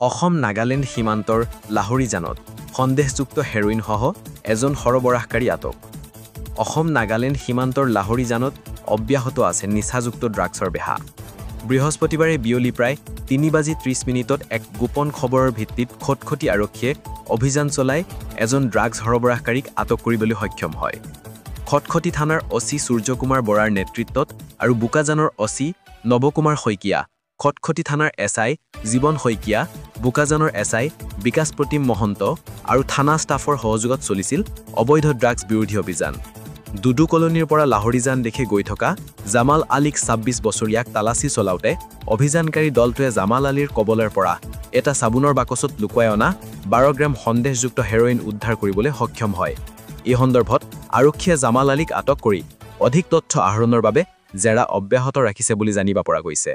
অসম নাগালেণ্ড সীমান্তৰ লাহৰীজানত সন্দেহযুক্ত হেৰোইনসহ এজন সৰবৰাহকাৰী আটক। অসম নাগালেণ্ড সীমান্তৰ লাহৰীজানত অব্যাহত আছে নিচাযুক্ত ড্ৰাগছৰ বেহা। বৃহস্পতিবাৰে বিয়লি প্ৰায় ৩:৩০ এক গোপন খবৰৰ ভিত্তিত খটখটি আৰক্ষীয়ে অভিযান চলাই এজন ড্ৰাগছ সৰবৰাহকাৰীক আটক কৰিবলৈ সক্ষম হয়। খটখটি থানাৰ অচি সূৰ্যকুমাৰ বৰাৰ নেতৃত্বত আৰু বোকাজানৰ অচি নৱকুমাৰ শইকীয়া, খটখটি থানাৰ এছআই জীৱন শইকীয়া, বোকাজানৰ এছআই বিকাশ প্ৰতিম মহন্ত আৰু থানা ষ্টাফৰ সহযোগত চলিছিল অবৈধ ড্ৰাগছ বিৰোধী অভিযান। দুদু কলনীৰ পৰা লাহৰীজান দেখি গৈ থকা জামাল আলীক ২৬ বছৰীয়াক তালাচী চলাওঁতে অভিযানকাৰী দলটোৱে জামাল আলীৰ কবলৰ পৰা এটা চাবোনৰ বাকচত লুকুৱাই অনা ১২ গ্ৰাম সন্দেহযুক্ত হেৰোইন উদ্ধাৰ কৰিবলৈ সক্ষম হয়। এই সন্দৰ্ভত আৰক্ষীয়ে জামাল আলীক আটক কৰি অধিক তথ্য আহৰণৰ বাবে জেৰা অব্যাহত ৰাখিছে বুলি জানিব পৰা গৈছে।